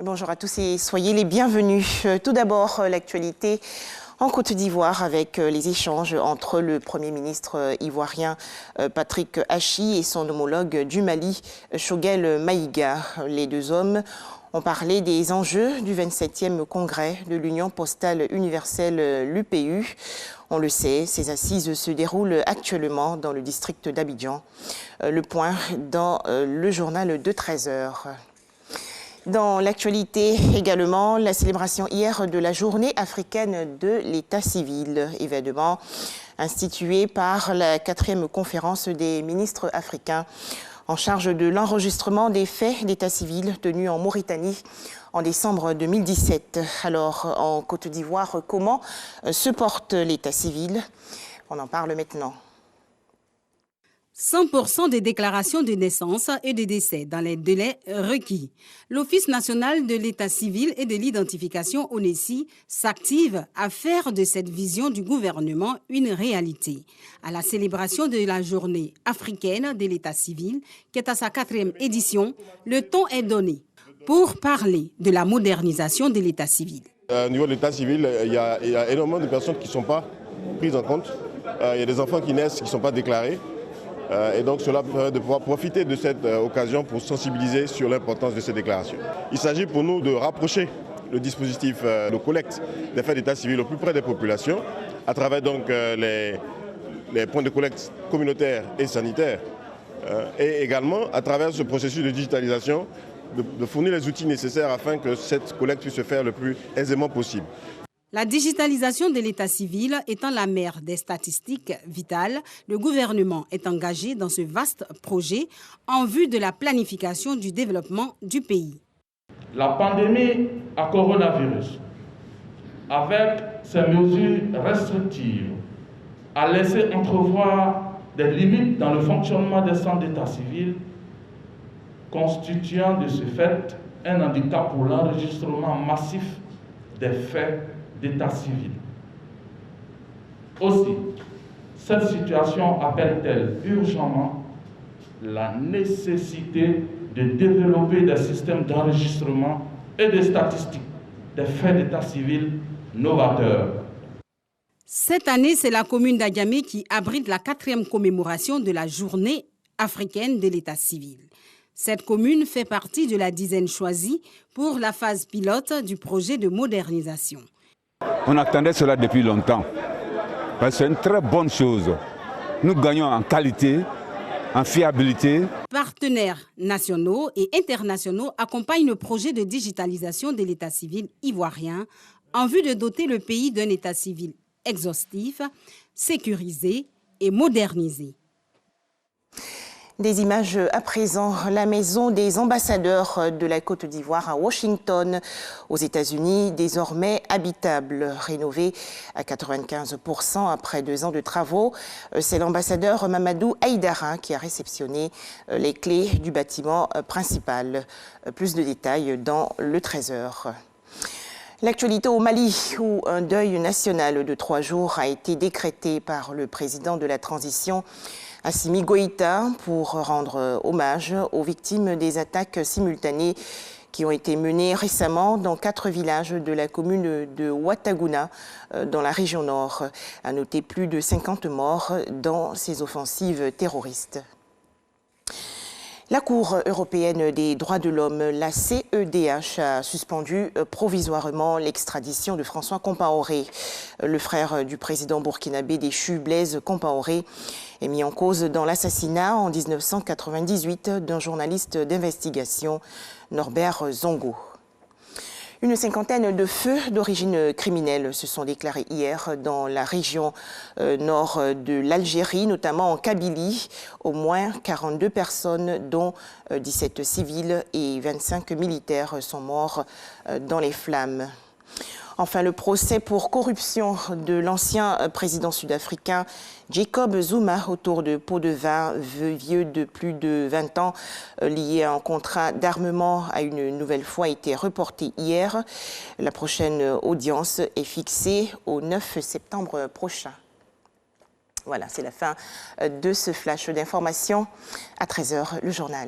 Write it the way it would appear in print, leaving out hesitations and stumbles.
Bonjour à tous et soyez les bienvenus. Tout d'abord, l'actualité en Côte d'Ivoire avec les échanges entre le Premier ministre ivoirien Patrick Achi et son homologue du Mali, Choguel Maïga. Les deux hommes ont parlé des enjeux du 27e congrès de l'Union postale universelle, l'UPU. On le sait, ces assises se déroulent actuellement dans le district d'Abidjan. Le point dans le journal de 13 h. Dans l'actualité également, la célébration hier de la journée africaine de l'état civil, événement institué par la 4e conférence des ministres africains en charge de l'enregistrement des faits d'état civil tenus en Mauritanie en décembre 2017. Alors, en Côte d'Ivoire, comment se porte l'état civil? On en parle maintenant. 100% des déclarations de naissance et de décès dans les délais requis. L'Office national de l'état civil et de l'identification ONESI s'active à faire de cette vision du gouvernement une réalité. À la célébration de la journée africaine de l'état civil, qui est à sa 4e édition, le ton est donné pour parler de la modernisation de l'état civil. Au niveau de l'état civil, il y a énormément de personnes qui ne sont pas prises en compte. Il y a des enfants qui naissent qui ne sont pas déclarés. Et donc cela permet de pouvoir profiter de cette occasion pour sensibiliser sur l'importance de ces déclarations. Il s'agit pour nous de rapprocher le dispositif de collecte des faits d'état civil au plus près des populations, à travers donc les points de collecte communautaires et sanitaires, et également à travers ce processus de digitalisation, de fournir les outils nécessaires afin que cette collecte puisse se faire le plus aisément possible. La digitalisation de l'état civil étant la mère des statistiques vitales, le gouvernement est engagé dans ce vaste projet en vue de la planification du développement du pays. La pandémie à coronavirus, avec ses mesures restrictives, a laissé entrevoir des limites dans le fonctionnement des centres d'état civil, constituant de ce fait un handicap pour l'enregistrement massif des faits d'état civil. Aussi, cette situation appelle-t-elle urgemment la nécessité de développer des systèmes d'enregistrement et de statistiques des faits d'état civil novateurs. Cette année, c'est la commune d'Adjamé qui abrite la 4e commémoration de la journée africaine de l'état civil. Cette commune fait partie de la dizaine choisie pour la phase pilote du projet de modernisation. On attendait cela depuis longtemps, parce que c'est une très bonne chose. Nous gagnons en qualité, en fiabilité. Partenaires nationaux et internationaux accompagnent le projet de digitalisation de l'état civil ivoirien en vue de doter le pays d'un état civil exhaustif, sécurisé et modernisé. Des images à présent, la maison des ambassadeurs de la Côte d'Ivoire à Washington, aux États-Unis, désormais habitable, rénovée à 95% après 2 ans de travaux. C'est l'ambassadeur Mamadou Haïdara qui a réceptionné les clés du bâtiment principal. Plus de détails dans le 13 h. L'actualité au Mali, où un deuil national de 3 jours a été décrété par le président de la transition, Assimi Goïta, pour rendre hommage aux victimes des attaques simultanées qui ont été menées récemment dans 4 villages de la commune de Ouattaguna, dans la région nord. À noter plus de 50 morts dans ces offensives terroristes. La Cour européenne des droits de l'homme, la CEDH, a suspendu provisoirement l'extradition de François Compaoré. Le frère du président burkinabé déchu, Blaise Compaoré, est mis en cause dans l'assassinat en 1998 d'un journaliste d'investigation, Norbert Zongo. Une cinquantaine de feux d'origine criminelle se sont déclarés hier dans la région nord de l'Algérie, notamment en Kabylie. Au moins 42 personnes, dont 17 civils et 25 militaires, sont morts dans les flammes. Enfin, le procès pour corruption de l'ancien président sud-africain Jacob Zuma autour de pots de vin vieux de plus de 20 ans liés à un contrat d'armement a une nouvelle fois été reporté hier. La prochaine audience est fixée au 9 septembre prochain. Voilà, c'est la fin de ce flash d'information. À 13 h, le journal.